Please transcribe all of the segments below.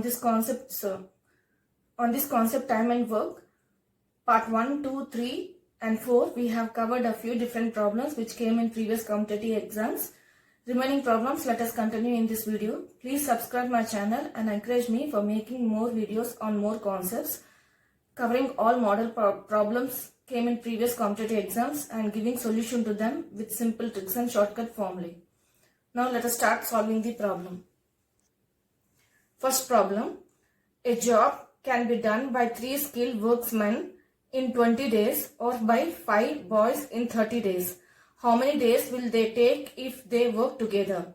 this concept, time and work, part 1, 2, 3 and 4, we have covered a few different problems which came in previous competitive exams. Remaining problems, let us continue in this video. Please subscribe my channel and encourage me for making more videos on more concepts, covering all model problems came in previous competitive exams and giving solution to them with simple tricks and shortcut formulae. Now let us start solving the problem. First problem, a job can be done by 3 skilled workmen in 20 days or by 5 boys in 30 days. How many days will they take if they work together?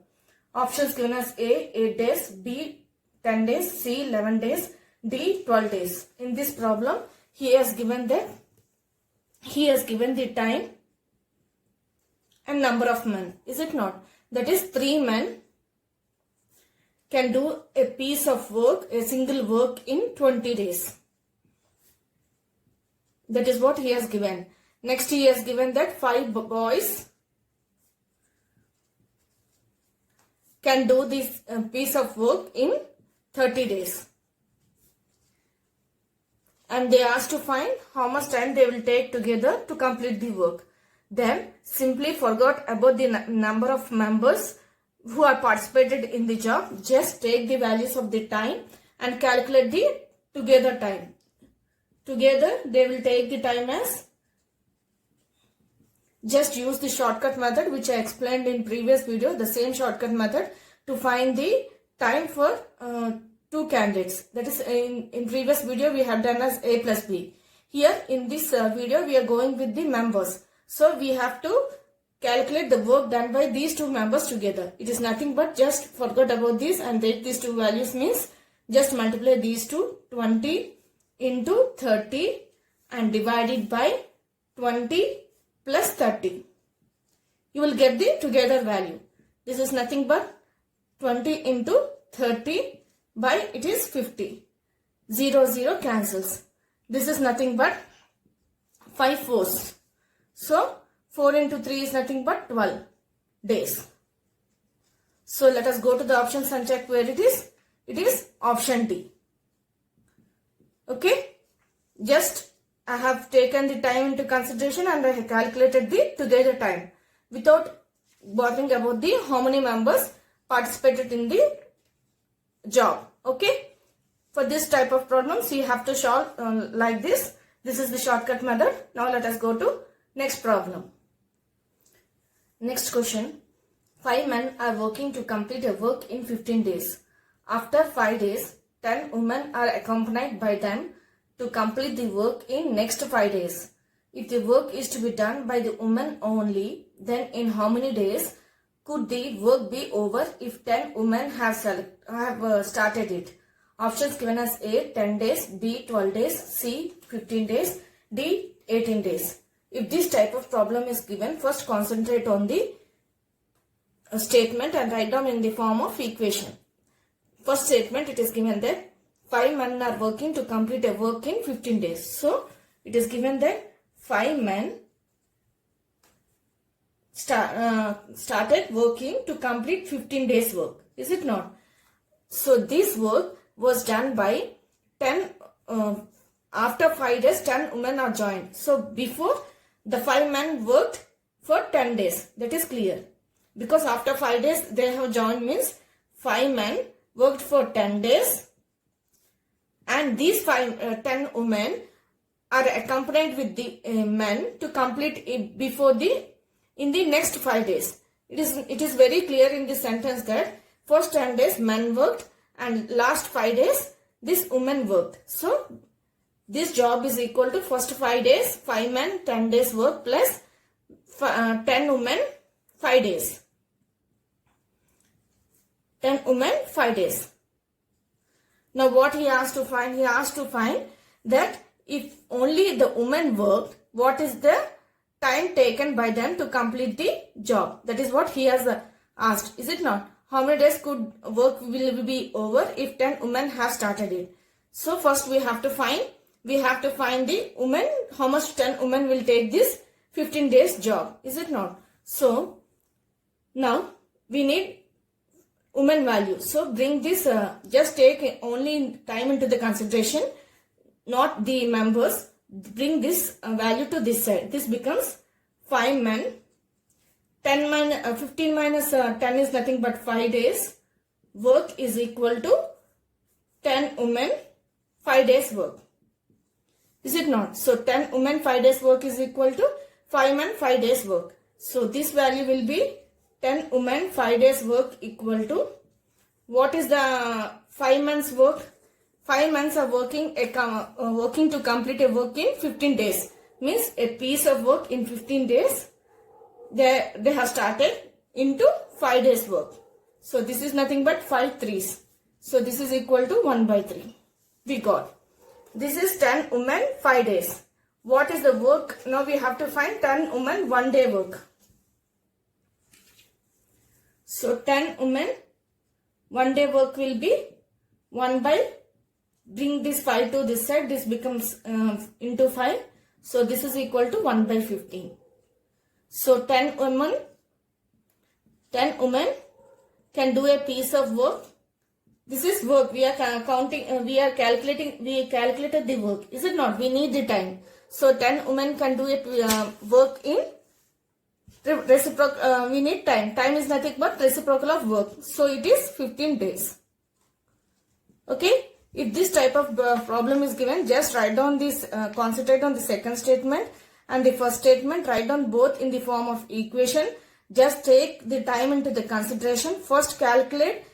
Options given as A, 8 days, B, 10 days, C, 11 days, D, 12 days. In this problem, he has given the time and number of men, is it not? That is 3 men can do a piece of work, a single work in 20 days. That is what he has given. Next he has given that 5 boys can do this piece of work in 30 days. And they asked to find how much time they will take together to complete the work. Then simply forgot about the number of members who are participated in the job. Just take the values of the time and calculate the together time. Together they will take the time as, just use the shortcut method which I explained in previous video, the same shortcut method to find the time for 2 candidates. That is, in previous video we have done as A plus B. Here in this video we are going with the members. So we have to calculate the work done by these 2 members together. It is nothing but just forget about this and take these 2 values, means just multiply these 2, 20 into 30 and divide it by 20 plus 30. You will get the together value. This is nothing but 20 into 30 by, it is 50. 0, 0 cancels. This is nothing but 5 fours. So 4 into 3 is nothing but 12 days. So let us go to the options and check where it is. It is option D. Okay. Just I have taken the time into consideration and I have calculated the together time without bothering about the how many members participated in the job. Okay. For this type of problems you have to solve like this. This is the shortcut method. Now let us go to next problem. Next question. 5 men are working to complete a work in 15 days. After 5 days, 10 women are accompanied by them to complete the work in next 5 days. If the work is to be done by the women only, then in how many days could the work be over if 10 women have started it? Options given as A, 10 days, B, 12 days, C, 15 days, D, 18 days. If this type of problem is given, first concentrate on the statement and write down in the form of equation. First statement, it is given that 5 men are working to complete a work in 15 days. So, it is given that 5 men started working to complete 15 days work. Is it not? So, this work was done by 10, after 5 days 10 women are joined. So, before the 5 men worked for 10 days. That is clear. Because after 5 days they have joined, means 5 men worked for 10 days. And these 10 women are accompanied with the men to complete it in the next 5 days. It is very clear in this sentence that first 10 days men worked and last 5 days this woman worked. So this job is equal to first 5 days, 5 men, 10 days work plus 10 women, 5 days. 10 women, 5 days. Now what he asked to find? He asked to find that if only the women worked, what is the time taken by them to complete the job? That is what he has asked. Is it not? How many days could work will be over if 10 women have started it? So first we have to find the women, how much 10 women will take this 15 days job. Is it not? So now we need woman value. So bring this, just take only time into the consideration, not the members. Bring this value to this side. This becomes 5 men. 15 minus 10 is nothing but 5 days. Work is equal to 10 women, 5 days work. Is it not? So 10 women, 5 days work is equal to 5 men, 5 days work. So this value will be 10 women, 5 days work equal to, what is the 5 months work? 5 months are working to complete a work in 15 days. Means a piece of work in 15 days. They have started into 5 days work. So this is nothing but 5 threes. So this is equal to 1 by 3. We got. This is 10 women, 5 days. What is the work? Now we have to find 10 women, 1 day work. So 10 women, 1 day work will be 1 by, bring this 5 to this side, this becomes into 5. So this is equal to 1 by 15. So 10 women can do a piece of work. This is work. We are counting, we calculated the work. Is it not? We need the time. So 10 women can do a work in reciprocal, we need time. Time is nothing but reciprocal of work. So it is 15 days. Okay. If this type of problem is given, just write down this, concentrate on the second statement and the first statement. Write down both in the form of equation. Just take the time into the consideration. First calculate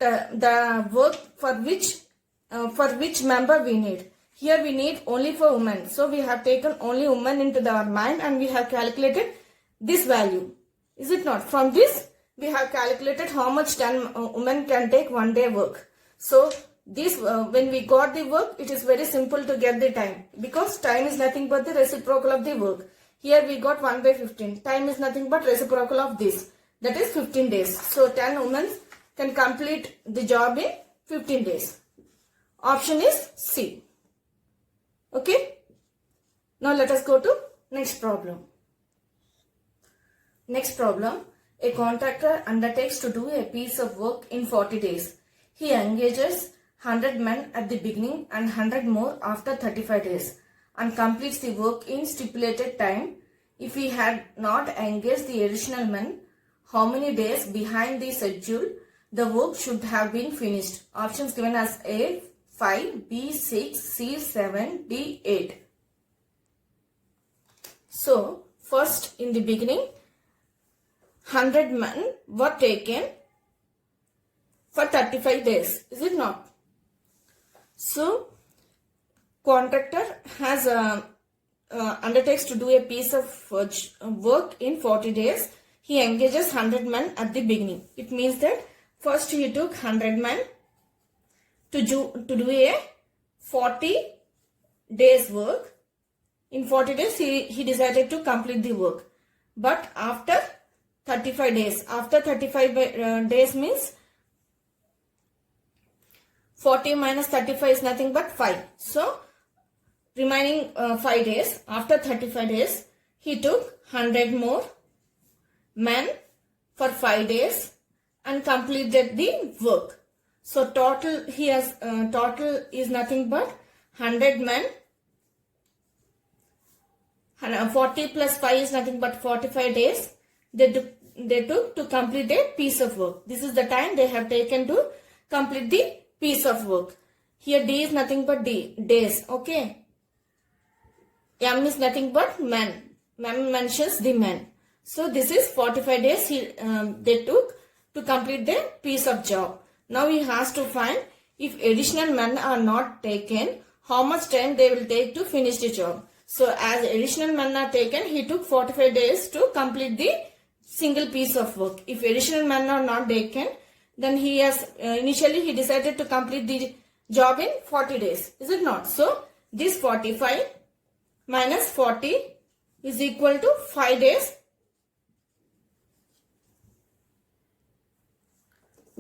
the work for which member we need. Here we need only for women. So we have taken only women into our mind and we have calculated this value. Is it not? From this we have calculated how much 10 women can take 1 day work. So this when we got the work, it is very simple to get the time, because time is nothing but the reciprocal of the work. Here we got 1 by 15. Time is nothing but reciprocal of this. That is 15 days. So 10 women can complete the job in 15 days. Option is C. Okay. Now let us go to next problem. Next problem. A contractor undertakes to do a piece of work in 40 days. He engages 100 men at the beginning and 100 more after 35 days and completes the work in stipulated time. If he had not engaged the additional men, how many days behind the schedule the work should have been finished? Options given as A 5, B 6, C 7, D 8. So first, in the beginning, 100 men were taken for 35 days. Is it not? So contractor has undertakes to do a piece of work in 40 days. He engages 100 men at the beginning. It means that first he took 100 men to do a 40 days work. In 40 days he decided to complete the work. But after 35 days, days means 40 minus 35 is nothing but 5. So remaining 5 days, after 35 days, he took 100 more men for 5 days and completed the work. So total he has total is nothing but 100 men. 40 plus 5 is nothing but 45 days. They took to complete a piece of work. This is the time they have taken to complete the piece of work. Here D is nothing but days. Okay. M is nothing but men. Men mentions the men. So this is 45 days they took to complete the piece of job. Now he has to find, if additional men are not taken, how much time they will take to finish the job. So as additional men are taken, he took 45 days to complete the single piece of work. If additional men are not taken, then he has initially he decided to complete the job in 40 days. Is it not? So this 45 minus 40 is equal to 5 days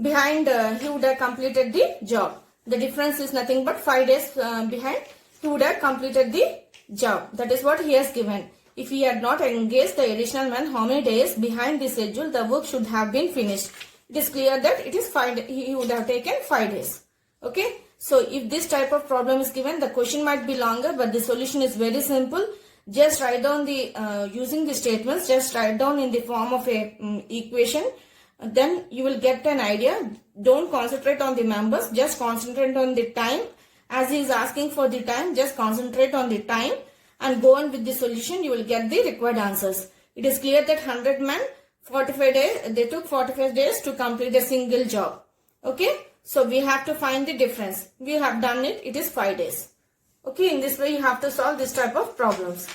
behind he would have completed the job. The difference is nothing but 5 days behind he would have completed the job. That is what he has given. If he had not engaged the additional man, how many days behind the schedule the work should have been finished? it is clear that it is 5. He would have taken 5 days. Okay. So if this type of problem is given, the question might be longer, but the solution is very simple. Just write down the using the statements. Just write down in the form of a equation. Then you will get an idea. Don't concentrate on the members. Just concentrate on the time. As he is asking for the time, just concentrate on the time and go on with the solution. You will get the required answers. It is clear that 100 men, 45 days. They took 45 days to complete a single job. Okay. So we have to find the difference. We have done it. It is 5 days. Okay. In this way, you have to solve this type of problems.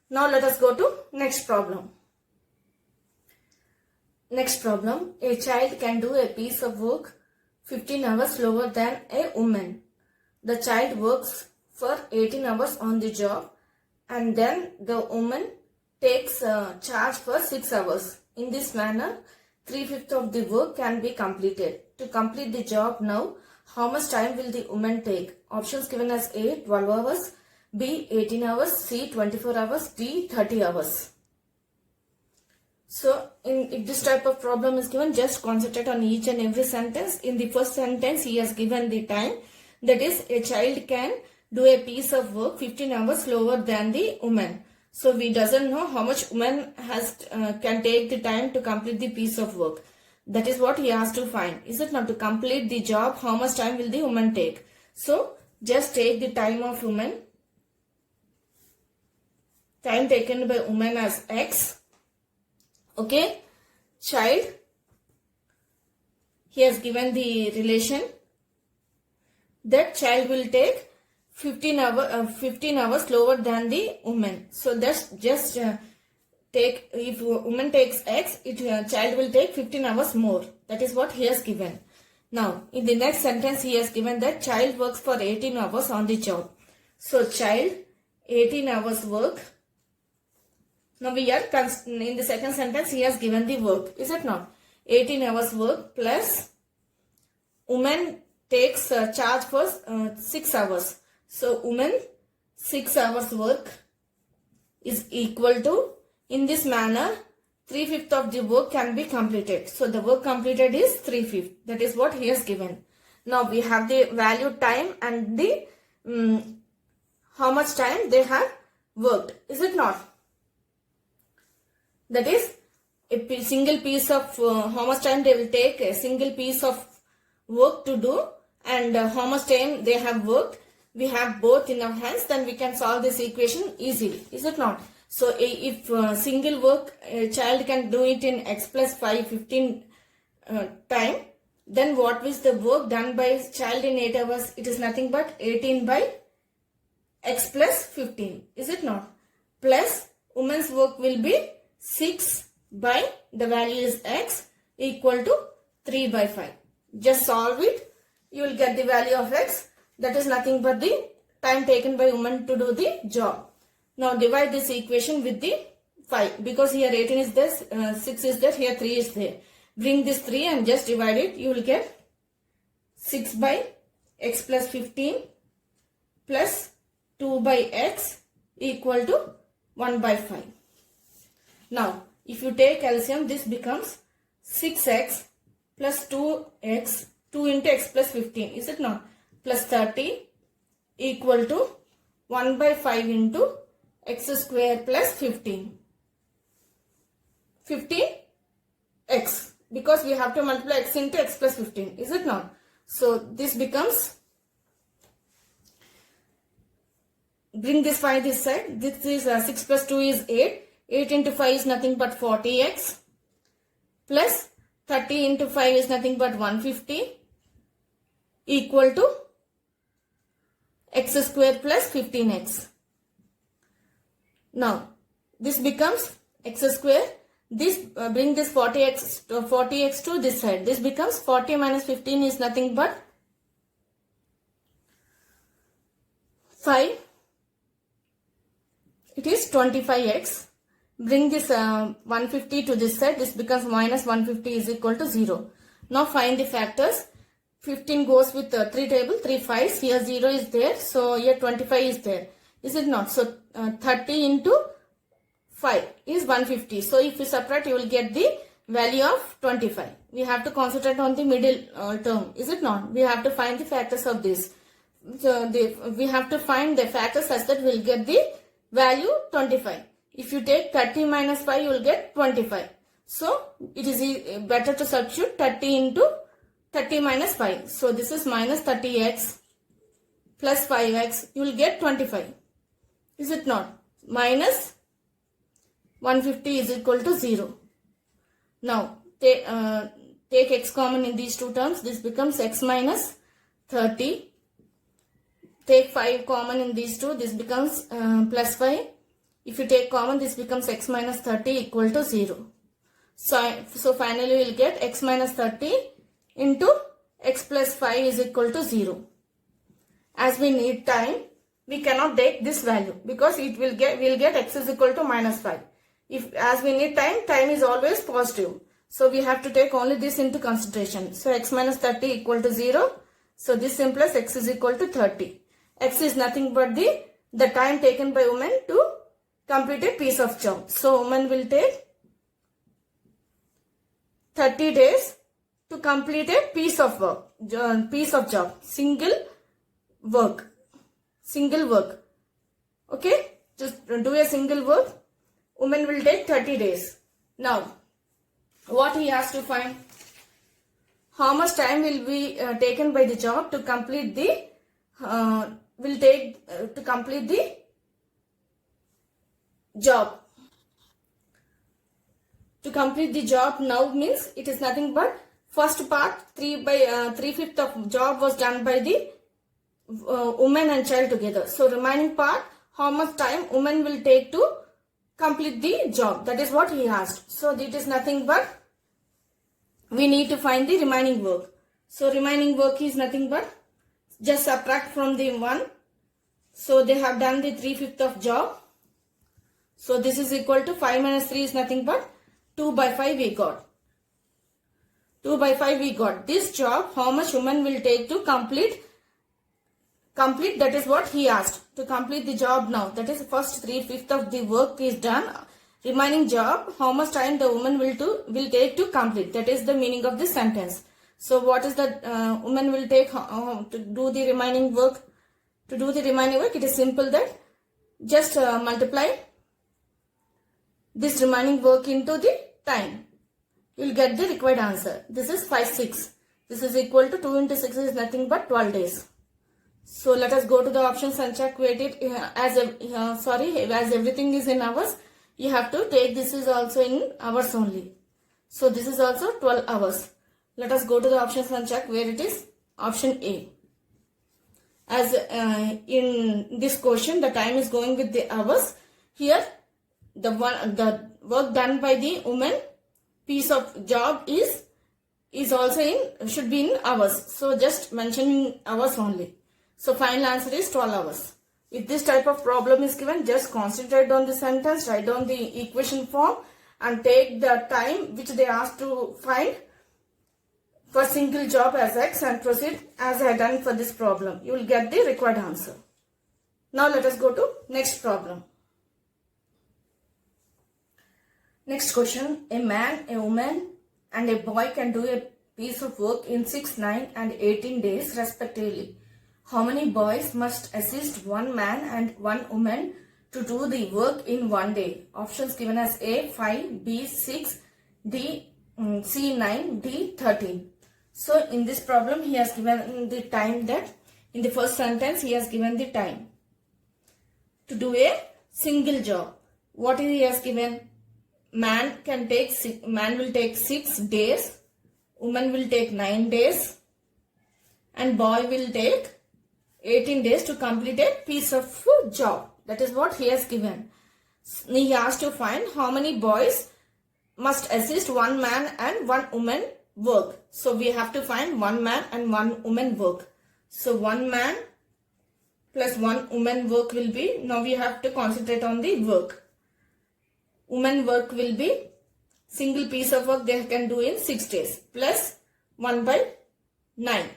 Now let us go to next problem. Next problem. A child can do a piece of work 15 hours slower than a woman. The child works for 18 hours on the job and then the woman takes charge for 6 hours. In this manner, 3/5 of the work can be completed. To complete the job now, how much time will the woman take? Options given as A, 12 hours, B, 18 hours, C, 24 hours, D, 30 hours. So, if this type of problem is given, just concentrate on each and every sentence. In the first sentence, he has given the time. That is, a child can do a piece of work 15 hours slower than the woman. So, we doesn't know how much woman can take the time to complete the piece of work. That is what he has to find. Is it not? To complete the job, how much time will the woman take? So, just take the time of woman. Time taken by woman as X. Okay. Child. He has given the relation. That child will take 15 hours slower than the woman. So that's just take, if woman takes X, child will take 15 hours more. That is what he has given. Now, in the next sentence, he has given that child works for 18 hours on the job. So, child, 18 hours work. Now, we are, in the second sentence, he has given the work. Is it not? 18 hours work plus woman takes charge for 6 hours. So, woman 6 hours work is equal to, in this manner, 3/5 of the work can be completed. So, the work completed is 3/5. That is what he has given. Now, we have the value time and the how much time they have worked. Is it not? That is, a single piece of, how much time they will take a single piece of work to do and how much time they have worked. We have both in our hands, then we can solve this equation easily. Is it not? So, if single work, a child can do it in x plus 5, 15 time, then what is the work done by child in 8 hours? It is nothing but 18 by x plus 15. Is it not? Plus, woman's work will be 6 by, the value is x, equal to 3 by 5. Just solve it. You will get the value of x. That is nothing but the time taken by woman to do the job. Now divide this equation with the 5. Because here 18 is there, 6 is there, here 3 is there. Bring this 3 and just divide it. You will get 6 by x plus 15 plus 2 by x equal to 1 by 5. Now, if you take LCM, this becomes 6x plus 2x, 2 into x plus 15, is it not? Plus 30 equal to 1 by 5 into x square plus 15. 15x, because we have to multiply x into x plus 15, is it not? So, this becomes, bring this 5 this side, this is 6 plus 2 is 8. 8 into 5 is nothing but 40x plus 30 into 5 is nothing but 150 equal to x square plus 15x. Now, this becomes x square. This bring this 40x to this side. This becomes 40 minus 15 is nothing but 5. It is 25x. Bring this 150 to this side. This becomes minus 150 is equal to 0. Now find the factors. 15 goes with 3 table, 3 5s. Here 0 is there. So here 25 is there. Is it not? So 30 into 5 is 150. So if you subtract, you will get the value of 25. We have to concentrate on the middle term, is it not? We have to find the factors of this. So we have to find the factors such that we'll get the value 25. If you take 30 minus 5, you will get 25. So it is better to substitute 30 into 30 minus 5. So this is minus 30x plus 5x. You will get 25. Is it not? Minus 150 is equal to 0. Now take x common in these two terms. This becomes x minus 30. Take 5 common in these two. This becomes plus 5. If you take common, this becomes x minus 30 equal to 0. So finally we will get x minus 30 into x plus 5 is equal to 0. As we need time, we cannot take this value because we'll get x is equal to minus 5. As we need time, time is always positive. So we have to take only this into consideration. So x minus 30 equal to 0. So this implies x is equal to 30. X is nothing but the time taken by woman to complete a piece of job. So woman will take 30 days to complete a piece of job, single work. Okay, just do a single work. Woman will take 30 days. Now, what he has to find? How much time will be taken by the job to complete the job. To complete the job now means it is nothing but first part 3/5 of job was done by the woman and child together. So remaining part, how much time woman will take to complete the job? That is what he asked. So it is nothing but we need to find the remaining work. So remaining work is nothing but just subtract from the 1. So they have done the 3/5 of job. So this is equal to 5 minus 3 is nothing but 2/5 we got. 2/5 we got. This job, how much woman will take to complete, that is what he asked. To complete the job now. That is first 3/5 of the work is done. Remaining job, how much time the woman will take to complete. That is the meaning of this sentence. So what is that woman will take to do the remaining work? To do the remaining work, it is simple that just multiply this remaining work into the time. You will get the required answer. This is 5, 6. This is equal to 2 into 6 is nothing but 12 days. So let us go to the options and check where it as everything is in hours. You have to take this is also in hours only. So this is also 12 hours. Let us go to the options and check where it is. Option A. As in this question, the time is going with the hours. Here, the work done by the woman, piece of job is also should be in hours. So just mention hours only. So final answer is 12 hours. If this type of problem is given, just concentrate on the sentence, write down the equation form and take the time which they asked to find for single job as X and proceed as I had done for this problem. You will get the required answer. Now let us go to next problem. Next question. A man, a woman and a boy can do a piece of work in 6, 9 and 18 days respectively. How many boys must assist one man and one woman to do the work in one day? Options given as A 5, B 6, D C 9, D 13. So in this problem he has given the time that in the first sentence he has given the time to do a single job. What he has given? Man will take 6 days, woman will take 9 days and boy will take 18 days to complete a piece of job. That is what he has given. He has to find how many boys must assist one man and one woman work. So we have to find one man and one woman work. So one man plus one woman work will be, now we have to concentrate on the work. Woman work will be single piece of work they can do in 6 days plus 1/9.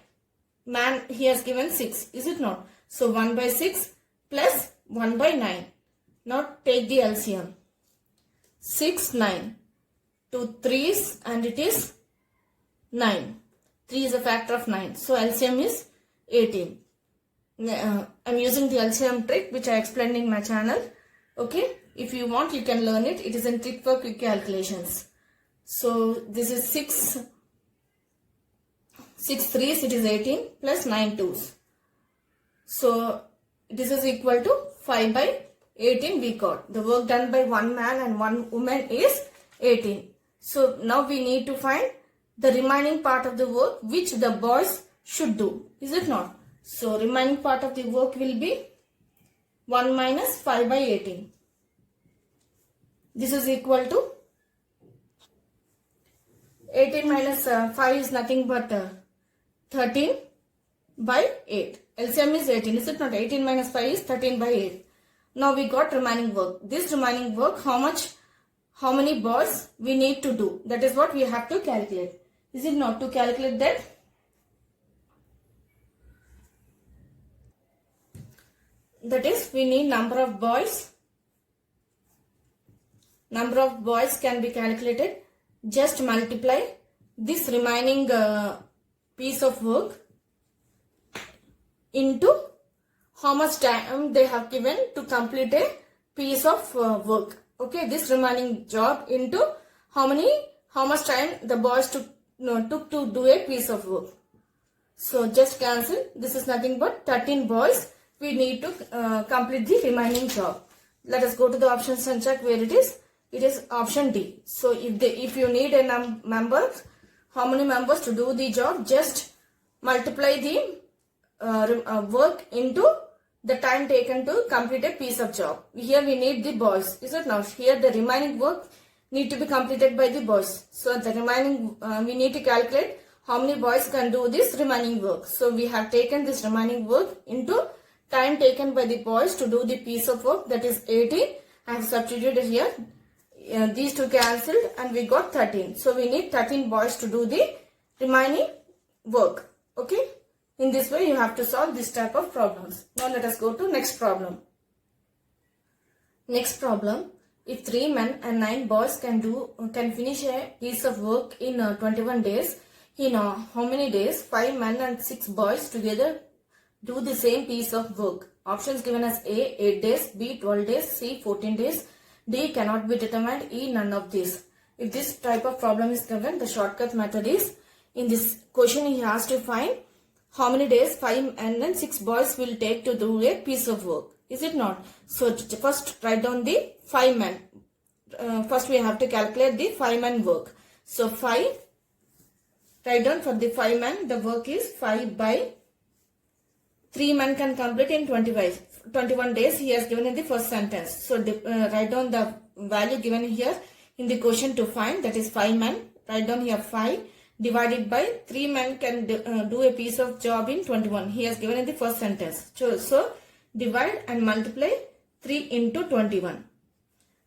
Man he has given 6, is it not? So 1/6 plus 1/9. Now take the LCM. 6, 9. 2 3s and it is 9. 3 is a factor of 9. So LCM is 18. I'm using the LCM trick which I explained in my channel. Okay, if you want you can learn it. It is a trick for quick calculations. So this is 6 3s, it is 18 plus 9 2s. So this is equal to 5 by 18 we got. The work done by one man and one woman is 18. So now we need to find the remaining part of the work which the boys should do. Is it not? So remaining part of the work will be 1 minus 5 by 18. This is equal to 18 minus 5 is nothing but 13 by 8. LCM is 18. Is it not? 18 minus 5 is 13 by 8. Now we got remaining work. This remaining work, how many boys we need to do? That is what we have to calculate. Is it not? To calculate that, that is we need number of boys. Number of boys can be calculated. Just multiply this remaining piece of work into how much time they have given to complete a piece of work. Okay, this remaining job into how much time the boys took to do a piece of work. So just cancel. This is nothing but 13 boys we need to complete the remaining job. Let us go to the options and check where it is. It is option D. So if you need a member, how many members to do the job, just multiply the work into the time taken to complete a piece of job. Here we need the boys. Is it not? Here the remaining work need to be completed by the boys. So the remaining we need to calculate how many boys can do this remaining work. So we have taken this remaining work into time taken by the boys to do the piece of work, that is 18. I have substituted here. These two cancelled and we got 13. So we need 13 boys to do the remaining work. Okay. In this way you have to solve this type of problems. Now let us go to next problem. Next problem. If 3 men and 9 boys can finish a piece of work in 21 days, in how many days 5 men and 6 boys together do the same piece of work? Options given as A 8 days, B 12 days, C 14 days, D cannot be determined, E none of these. If this type of problem is given, the shortcut method is, in this question he has to find how many days 5 men and 6 boys will take to do a piece of work. Is it not? So first write down the 5 men. First we have to calculate the 5 men work. So 5, write down for the 5 men, the work is 5 by 3 men can complete in 21 days. He has given in the first sentence. So write down the value given here in the question to find, that is 5 men. Write down here 5 divided by 3 men can do a piece of job in 21. He has given in the first sentence. So divide and multiply 3 into 21.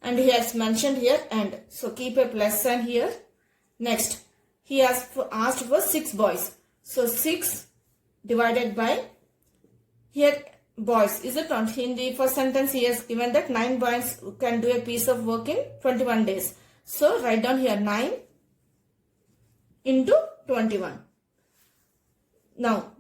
And he has mentioned here and. So keep a plus sign here. Next, he has asked for 6 boys. So 6 divided by, here boys, is it not? In the first sentence he has given that 9 boys can do a piece of work in 21 days. So write down here 9 into 21. Now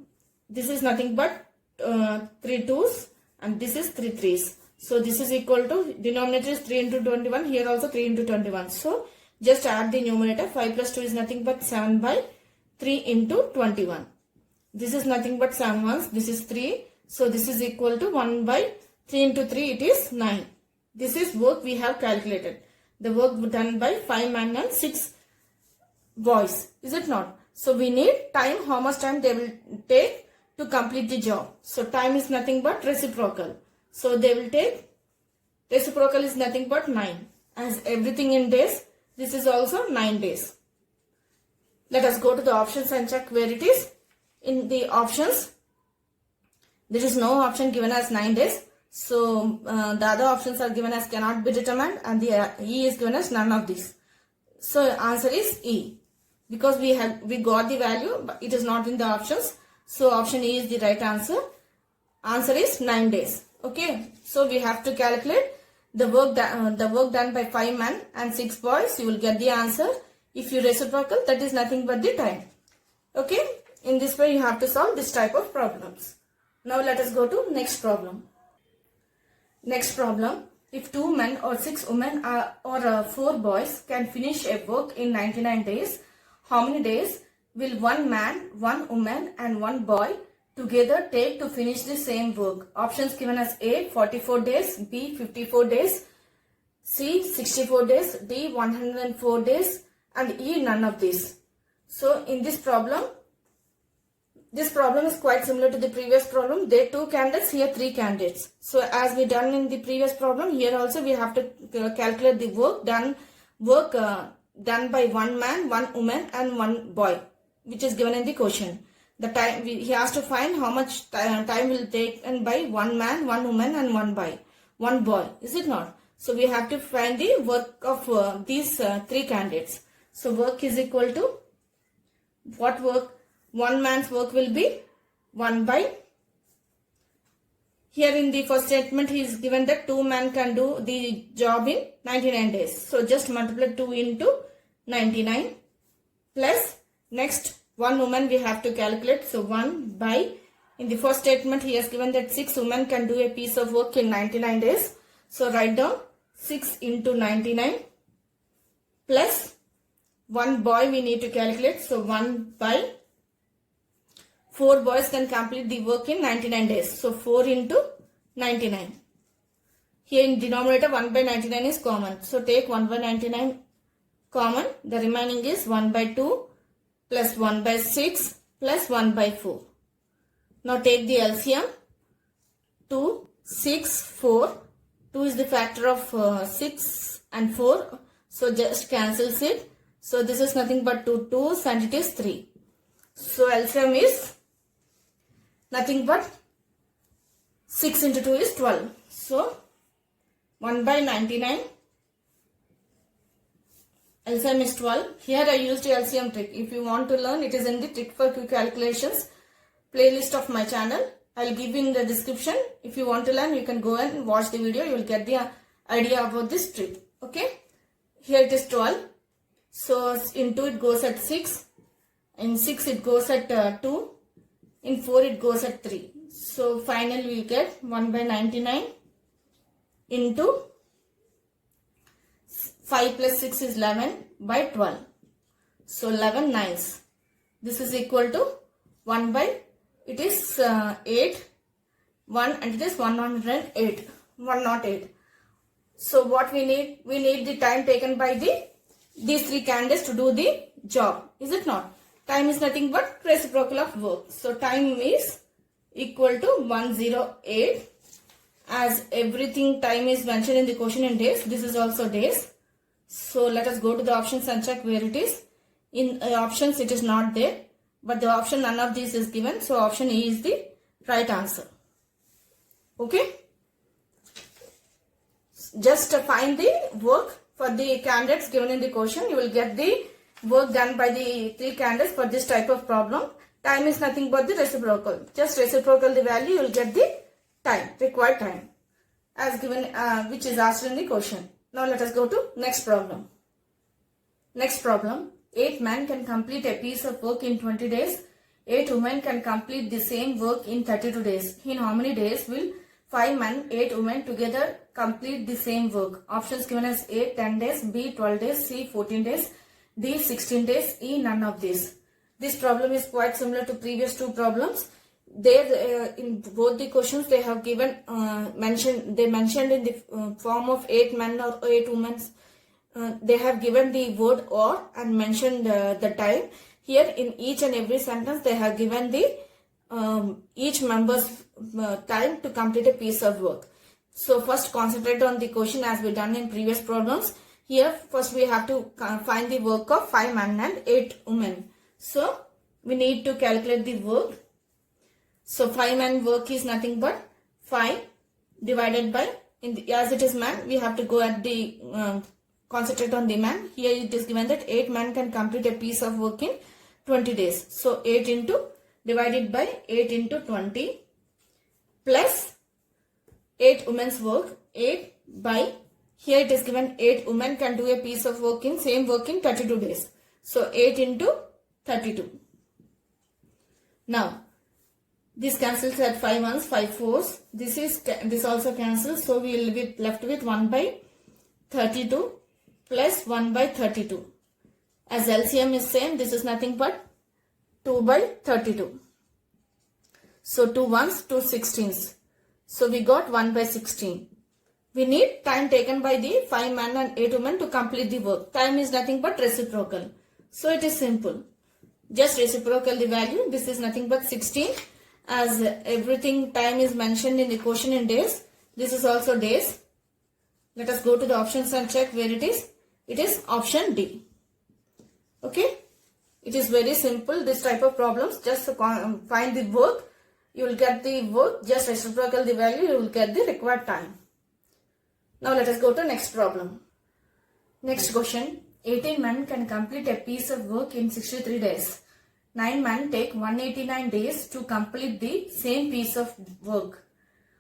this is nothing but 3 2s and this is 3 3s. So this is equal to, denominator is 3 into 21, here also 3 into 21. So just add the numerator. 5 plus 2 is nothing but 7 by 3 into 21. This is nothing but 7 ones, this is 3. So this is equal to 1 by 3 into 3, it is 9. This is work we have calculated. The work done by 5 men and 6 boys. Is it not? So we need time, how much time they will take to complete the job. So time is nothing but reciprocal. So they will take, reciprocal is nothing but 9. As everything in days, this is also 9 days. Let us go to the options and check where it is. In the options, there is no option given as 9 days. So the other options are given as cannot be determined and the E is given as none of these. So answer is E. Because we got the value, but it is not in the options. So option E is the right answer. Answer is 9 days. Okay. So we have to calculate the work done by 5 men and 6 boys, you will get the answer. If you reciprocal, that is nothing but the time. Okay, in this way you have to solve this type of problems. Now let us go to next problem. Next problem, if 2 men or 6 women or 4 boys can finish a work in 99 days, how many days will 1 man, 1 woman and 1 boy together take to finish the same work? Options given as A 44 days, B 54 days, C 64 days, D 104 days and E none of these. So in this problem is quite similar to the previous problem. There are 2 candidates, here 3 candidates. So as we done in the previous problem, here also we have to calculate the work done by 1 man, 1 woman and 1 boy, which is given in the question. The time he has to find how much time will take and by 1 man, 1 woman and 1 boy. Is it not? So we have to find the work of these 3 candidates. So work is equal to what work? 1 man's work will be 1 by. Here in the first statement he is given that 2 men can do the job in 99 days. So just multiply 2 into 99 plus next 1 woman we have to calculate. So 1 by, in the first statement he has given that 6 women can do a piece of work in 99 days. So write down 6 into 99 plus 1 boy we need to calculate. So 1 by 4 boys can complete the work in 99 days. So 4 into 99. Here in denominator 1 by 99 is common. So take 1 by 99 common. The remaining is 1 by 2 plus 1 by 6 plus 1 by 4. Now take the LCM. 2, 6, 4. 2 is the factor of 6 and 4. So just cancels it. So this is nothing but 2 2s and it is 3. So LCM is nothing but 6 into 2 is 12. So 1 by 99. LCM is 12. Here I used the LCM trick. If you want to learn, it is in the trick for quick calculations playlist of my channel. I will give you in the description. If you want to learn, you can go and watch the video. You will get the idea about this trick. Okay. Here it is 12. So in 2 it goes at 6. In 6 it goes at 2. In 4 it goes at 3. So finally we get 1 by 99 into 5 plus 6 is 11 by 12. So 11 nines. This is equal to 1 by, it is 8, 1 and it is 108. 108. So what we need? We need the time taken by these 3 candidates to do the job. Is it not? Time is nothing but reciprocal of work. So time is equal to 108. As everything time is mentioned in the question in days, this is also days. So let us go to the options and check where it is. In options it is not there, but the option none of these is given. So option E is the right answer. Okay. Just find the work for the candidates given in the question. You will get the work done by the 3 candidates for this type of problem. Time is nothing but the reciprocal. Just reciprocal the value, you will get the time, required time as given, which is asked in the question. Now let us go to next problem. Next problem. 8 men can complete a piece of work in 20 days. 8 women can complete the same work in 32 days. In how many days will 5 men, 8 women together complete the same work? Options given as A 10 days, B 12 days, C 14 days, D 16 days, E none of these. This problem is quite similar to previous 2 problems. There in both the questions they have given mentioned in the form of 8 men or 8 women. They have given the word or and mentioned the time. Here in each and every sentence they have given the each member's time to complete a piece of work. So first concentrate on the question as we done in previous problems. Here first we have to find the work of 5 men and 8 women. So we need to calculate the work. So 5 men work is nothing but 5 divided by, as it is man, we have to go at the, concentrate on the man. Here it is given that 8 men can complete a piece of work in 20 days. So 8 into, divided by 8 into 20 plus 8 women's work, 8 by Here it is given 8 women can do a piece of work in same work in 32 days. So 8 into 32. Now this cancels at 5 ones, 5 fours. This also cancels. So we will be left with 1 by 32 plus 1 by 32. As LCM is same, this is nothing but 2 by 32. So 2 ones, 2 16s. So we got 1 by 16. We need time taken by the 5 men and 8 women to complete the work. Time is nothing but reciprocal. So it is simple. Just reciprocal the value. This is nothing but 16. As everything time is mentioned in the question in days. This is also days. Let us go to the options and check where it is. It is option D. Okay. It is very simple. This type of problems. Just find the work. You will get the work. Just reciprocal the value. You will get the required time. Now let us go to next problem. Next question. 18 men can complete a piece of work in 63 days. 9 men take 189 days to complete the same piece of work.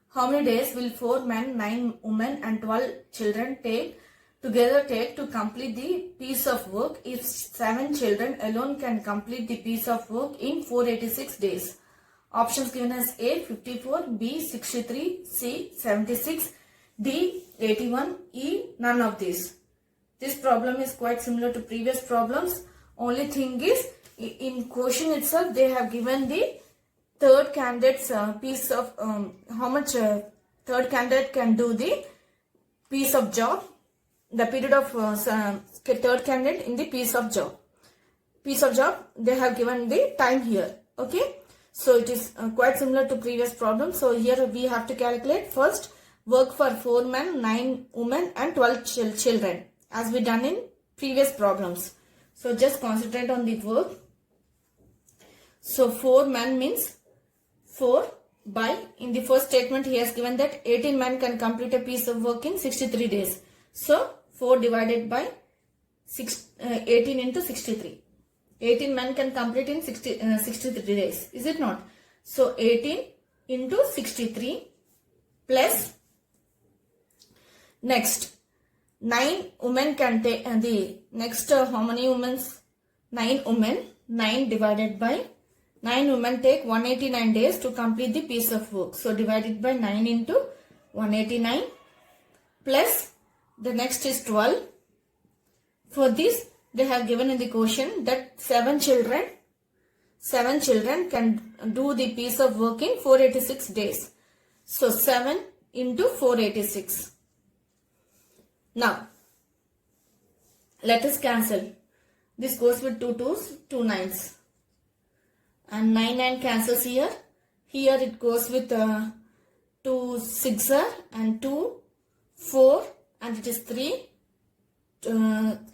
How many days will 4 men, 9 women and 12 children together take to complete the piece of work if 7 children alone can complete the piece of work in 486 days? Options given as A 54, B 63, C 76, D 81, E none of these. This problem is quite similar to previous problems. Only thing is, in question itself they have given the third candidate's piece of how much third candidate can do the piece of job, the period of third candidate in the piece of job. They have given the time here. Okay, so it is quite similar to previous problem. So here we have to calculate first work for 4 men, 9 women and 12 children as we done in previous problems. So just concentrate on the work. So 4 men means 4 by, in the first statement he has given that 18 men can complete a piece of work in 63 days. So 4 divided by 18 into 63. 18 men can complete in 63 days. Is it not? So 18 into 63 plus next 9 women can take the next how many women? 9 women. 9 divided by 9 women take 189 days to complete the piece of work. So divided by 9 into 189 plus the next is 12. For this they have given in the question that 7 children can do the piece of work in 486 days. So 7 into 486. Now let us cancel. This goes with 2 2s, 2 9s. And 9 cancels here. Here it goes with 2 6 and 2 4 and it is 3.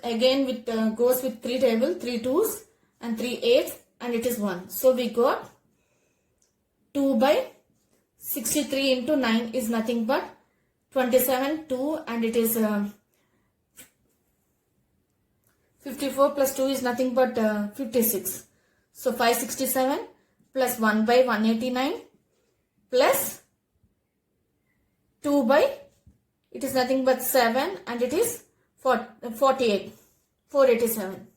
Again with goes with 3 table, 3 2s and 3 8s and it is 1. So we got 2 by 63 into 9 is nothing but 27, 2 and it is 54 plus 2 is nothing but 56. So 567 plus 1 by 189 plus 2 by, it is nothing but 7 and it is 48, 487.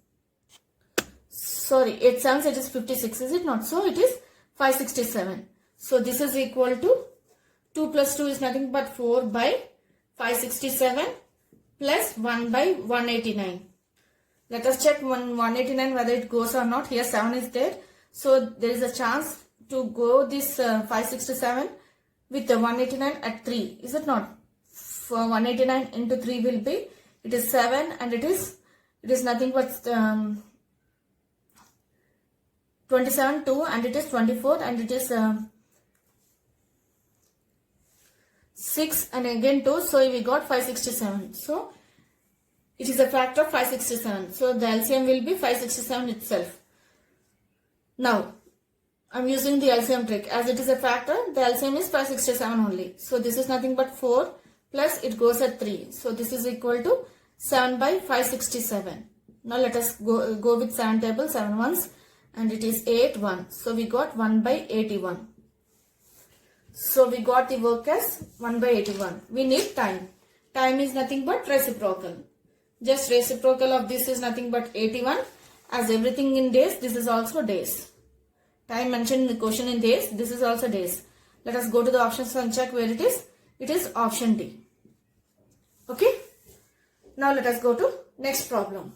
Sorry, 8 7s it is 56, is it not? So it is 567. So this is equal to 2 plus 2 is nothing but 4 by 567 plus 1 by 189. Let us check 189 whether it goes or not. Here 7 is there. So there is a chance to go this 567 with the 189 at 3. Is it not? For 189 into 3 will be, it is 7 and it is nothing but 27, 2 and it is 24 and it is 6 and again 2. So we got 567. So it is a factor of 567. So the LCM will be 567 itself. Now I am using the LCM trick. As it is a factor, the LCM is 567 only. So this is nothing but 4 plus it goes at 3. So this is equal to 7 by 567. Now let us go with 7 table, 7 ones and it is 8 1. So we got 1 by 81. So we got the work as 1 by 81. We need time. time is nothing but reciprocal. Just reciprocal of this is nothing but 81. As everything in days, this is also days. Time mentioned in the question in days, this is also days. Let us go to the options and check where it is. It is option D. Okay. Now let us go to next problem.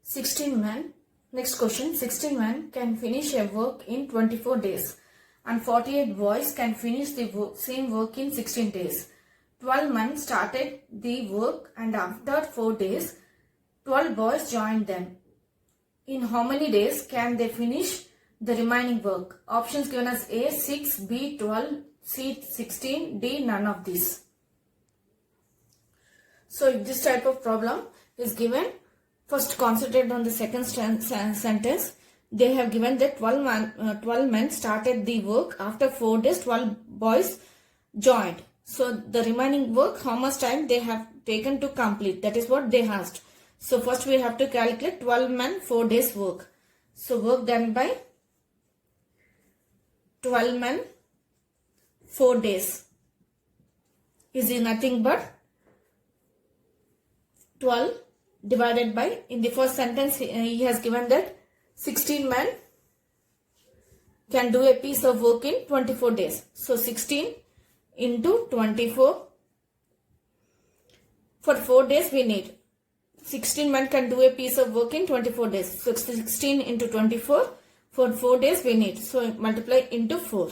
16 men. Next question. 16 men can finish a work in 24 days. And 48 boys can finish the same work in 16 days. 12 men started the work and after 4 days, 12 boys joined them. In how many days can they finish the remaining work? Options given as A 6, B 12, C 16, D none of these. So if this type of problem is given, first concentrate on the second sentence. They have given that 12 men started the work. After 4 days, 12 boys joined. So the remaining work, how much time they have taken to complete? That is what they asked. So first we have to calculate 12 men 4 days work. So work done by 12 men 4 days is nothing but 12 divided by, in the first sentence he has given that 16 men can do a piece of work in 24 days. So 16 into 24. For 4 days we need 16 men can do a piece of work in 24 days. So 16 into 24. For 4 days we need. So multiply into 4.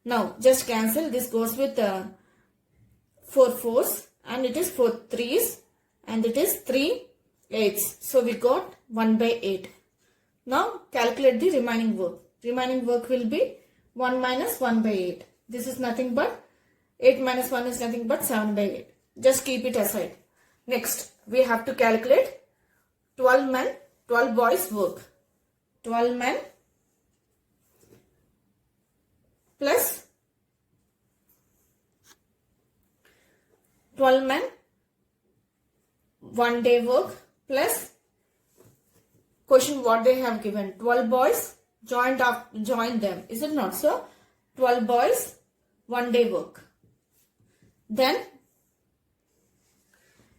Now just cancel. This goes with 4 4s and it is 4 3s and it is 3 8s. So we got 1 by 8. Now calculate the remaining work. Remaining work will be 1 minus 1 by 8. This is nothing but 8 minus 1 is nothing but 7 by 8. Just keep it aside. Next, we have to calculate 12 men, 12 boys work. 12 men plus 12 men 1 day work plus question what they have given. 12 boys joined them. Is it not so? 12 boys 1 day work. Then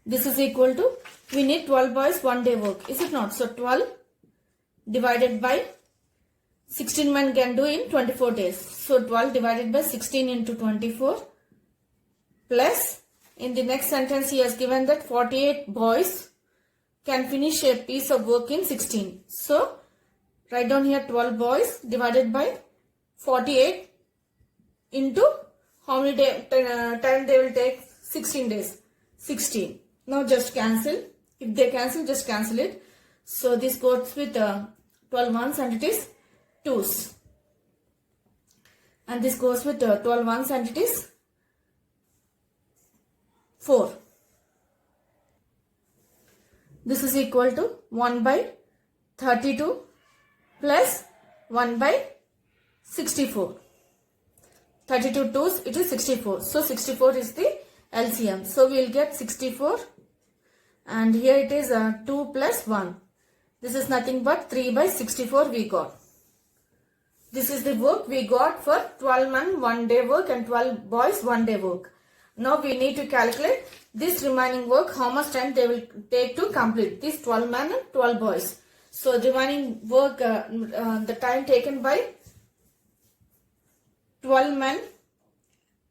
this is equal to, we need 12 boys 1 day work. Is it not? So 12 divided by 16 men can do in 24 days. So 12 divided by 16 into 24 plus, in the next sentence he has given that 48 boys can finish a piece of work in 16. So write down here 12 boys divided by 48 into how many time they will take? 16 days. 16. Now just cancel. If they cancel, just cancel it. So this goes with 12 ones and it is 2s. And this goes with 12 ones and it is 4. This is equal to 1 by 32 plus 1 by 64. 32 2s, it is 64. So 64 is the LCM. So we will get 64 and here it is 2 plus 1. This is nothing but 3 by 64 we got. This is the work we got for 12 men 1 day work and 12 boys 1 day work. Now we need to calculate this remaining work, how much time they will take to complete this 12 men and 12 boys. So remaining work, the time taken by 12 men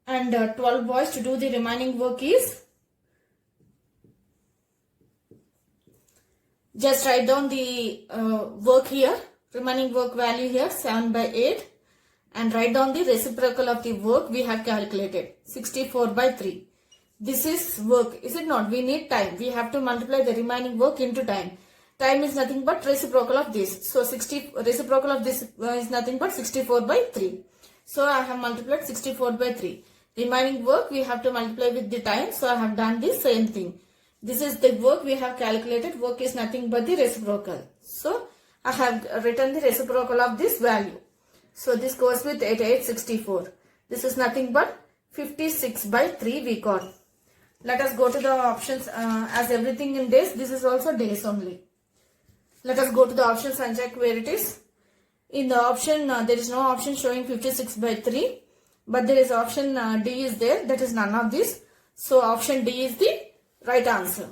and 12 boys to do the remaining work is, just write down the work here, remaining work value here 7 by 8 and write down the reciprocal of the work we have calculated 64 by 3. This is work, is it not? We need time. We have to multiply the remaining work into time. Time is nothing but reciprocal of this. So reciprocal of this is nothing but 64 by 3. So I have multiplied 64 by 3. Remaining work we have to multiply with the time. So I have done the same thing. This is the work we have calculated. Work is nothing but the reciprocal. So I have written the reciprocal of this value. So this goes with 864. This is nothing but 56 by 3 we got. Let us go to the options. As everything in days, this is also days only. Let us go to the options and check where it is. In the option, there is no option showing 56 by 3. But there is option D is there. That is none of this. So option D is the right answer.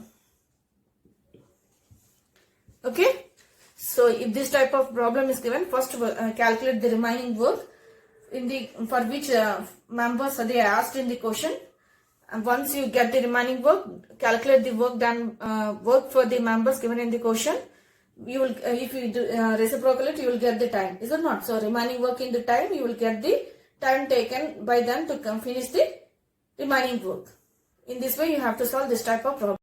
Okay. So if this type of problem is given, first calculate the remaining work in the for which members are they asked in the question. And once you get the remaining work, calculate the work done work for the members given in the question. You will if you do, reciprocal it, you will get the time. Is it not? So remaining work in the time, you will get the time taken by them to finish the remaining work. In this way, you have to solve this type of problem.